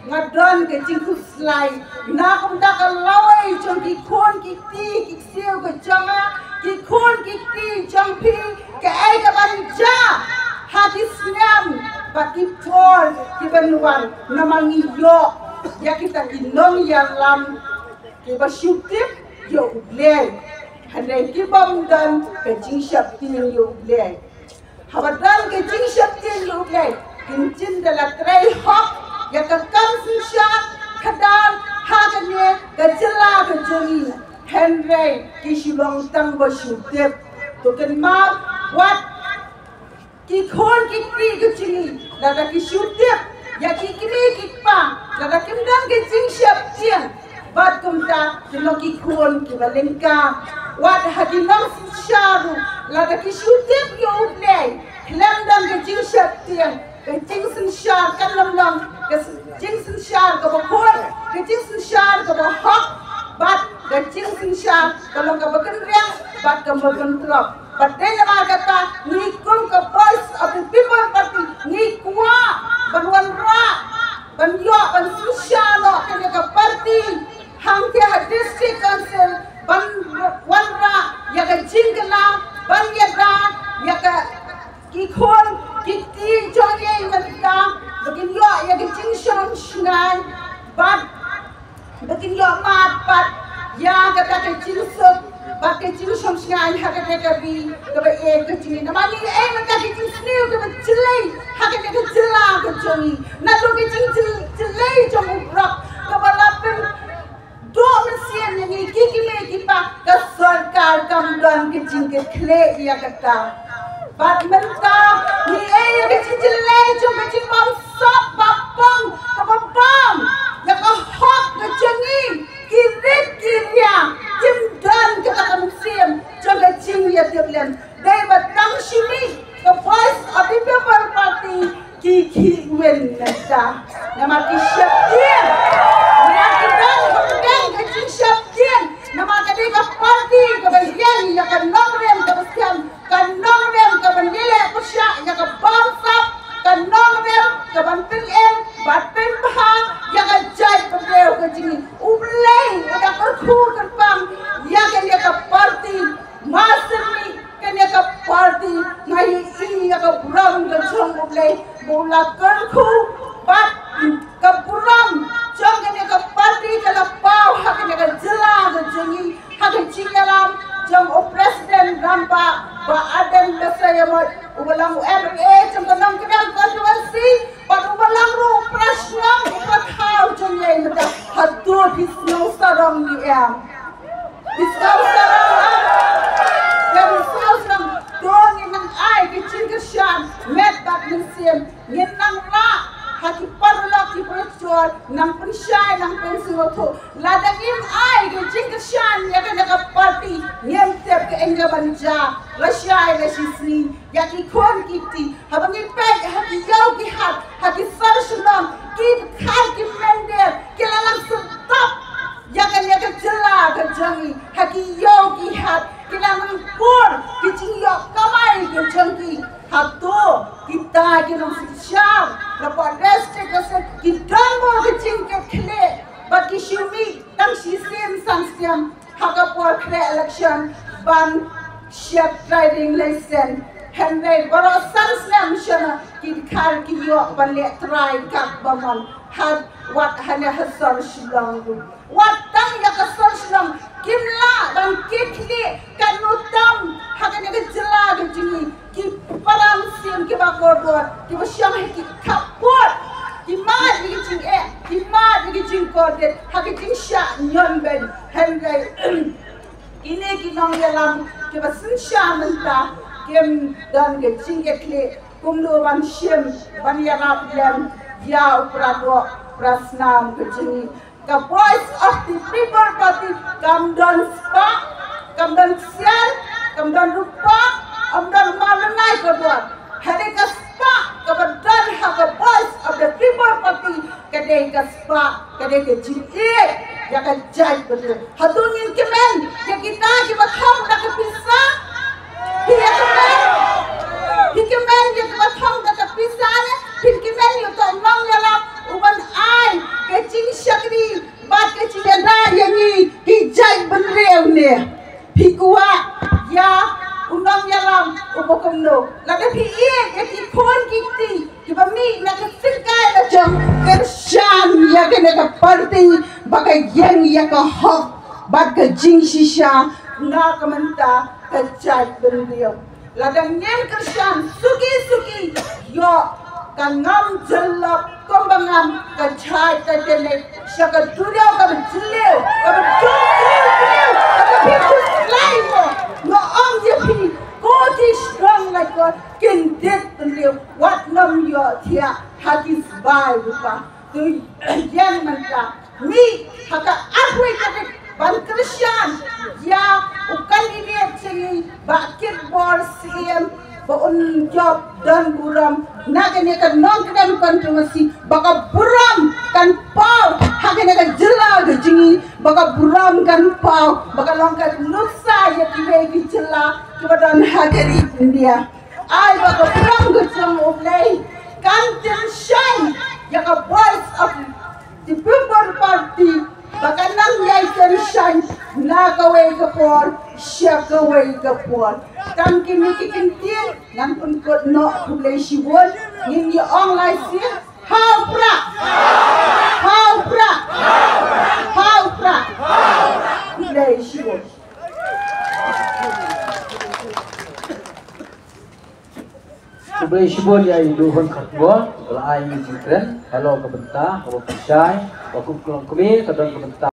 ngadon ke jingku slai na kum da ka lawai chong ki khon ki ti ki siu ke changa ki khon ki ti chong pi ke ai ka ban ja ha ki snam ba ki por ki benwan namangi yo ya kita kinong ya lam ki ba syutip yo le hanai ki bom dan ke jing syap tin yo le habadan ke jing syap tin yo le kin chin da la trai hok ya ka kam sin shat khadal ha ka ne ka chila ka jori henry ki shilong tang ba syutip to kan ma wat ki khon ki ti ka chini la da ki syutip ya ki kimi ki pa la da kim dan ke jing syap tin bat kum ta lo ki khon ki balengka wat hakinam sharu la da ki syutip yo le klam dan ke jing syap tin ke jing sin shar kan lam lam ke jing sin shar ka ba khon ke jing sin shar ka ba hak bat ke jing sin shar ka long ka ba kan riang bat ka ba kan trop but then ma kata ni kum ka voice of the people party ni kwa ban ra ban yo ban sin shar no ka party hang ke district council ban ra ya ka jing la ban ya da ya ka ki khon ki ti chong ye mata bakin yo ya ki ching shong shngai bat bakin yo mat pat ya ka ta ke ching sup bat ke ching shong shngai ha ka ka bi ka ba e ka ching na mani e ma ka ki ching sniu ka ba chilai ha ka ka chila ka chongi na do ki ching chilai chong rap ka ba lapin do mesien ni ki me ki pa ka sarkar kam don ki ching ke khle ya ka ta bat menta ni ya ke chilai chong ka ching bom sop papang ka ba bom ya ka hok ka chongi ki rit ki ya kim dan ka ka musiem chong ka ching ya teblen dai ba tang shimi the voice of the people party ki wen nata nama ki syaptien ya kita kan ka ching syaptien nama ka dai ka party ka ba yan ya ka nongrem ka bastian ka nongrem ka bandile ko sya ya ka bom sap ka nongrem ka ban pin em bat pin bha ya ka jai padeu ka jini ublei ada ka khu kan pang ya ka party masterni kan ya ka party ngai i ya ka buram ka chong ublei bola kan khu bat ka buram chong kan ya ka party ka la pau ha kan ya ka jila ka jini ha ka chingalam jong o president rampa ba aden besaya mo ubalang MA jong kanang kadang controversy pat ubalang ro prasnam upathau jong ye mata hatu bisno sarong ni am bisno sarong ya bisno sarong dong nang ai ke chin ke shan met bat nisiem ngin nang ra haki parla ki prechor nang pensyai nang pensuroto ladangin ai ke chin ke shan ya ka party ngem tep ke enga banja lashai la shisni ya ki khon kiti habangi pek haki yau ki hat haki sarshnam ki khal ki mender ke lalang stop ya ka jela ka jangi haki yau ki hat ke lalang pur ki ching yo kamai ke jangi hato kita ke nang sham na podeste ka se ki damo ke ching ke khle but ki shumi tang shi sim samstiam haka por khle election ban ship riding license henry baro samslam shana ki khar ki yo ban le try kak bamon had what hana hasar shilong what tang ya ka sar shilong kimla ban kitli kanutam haka ne jela ke jingi ki param sim ki ba kordor ki ba syam ki kapot ki ma di jing ki ma di jing kordet haka jing sha nyon ben henry ine ki nong yalam ki ba sin sha menta kem dan ke jing ke kle kumlo ban shim ban yarap lem ya uprado prasnam ke jingi the voice of the people party come down spa come down sial come down rupa come down malanai kedua hari ke spa kebetulan have a voice of the people party kedai ke spa kedai ke jingi ya kan jai betul hadungin kemen ya kita bathong dak pisah dia kemen ya bathong dak pisah ne pin kemen yo to nong yalam uban ai khôn kiti kiba mi na kasikai na jam kershan ya ke na party bakai yang ya ka hok bat ka jing shisha na kamanta ka chat bendio ladang yang kershan suki yo kan ngam jalap kombangam ka chat ka tele shaka durio ka jilio ka jilio ka picture slide no om je pi God is strong like God can death bendio what nam yo thia hadis bai rupa tu yang manta mi haka akwe ka ban Christian ya ukan ini cengi bakit bor CM baun job dan buram nagane kan non kan kontroversi baka buram kan pau hagane kan jela gejingi baka buram kan pau baka longkat nutsa ya tibe ki jela kebadan hagari India ai baka buram gejong oblay kan shine ya ka voice of the people party baka nang yai shine na kawai kapor siya kawai kapor kam kini kikintin nan pun kot no kulay shibon yin yi online si how pra kulay shibon kulay shibon ya iluhon katbon wala ay jitren hello kabenta kabapasay wakuk kulong kumi kadang kabenta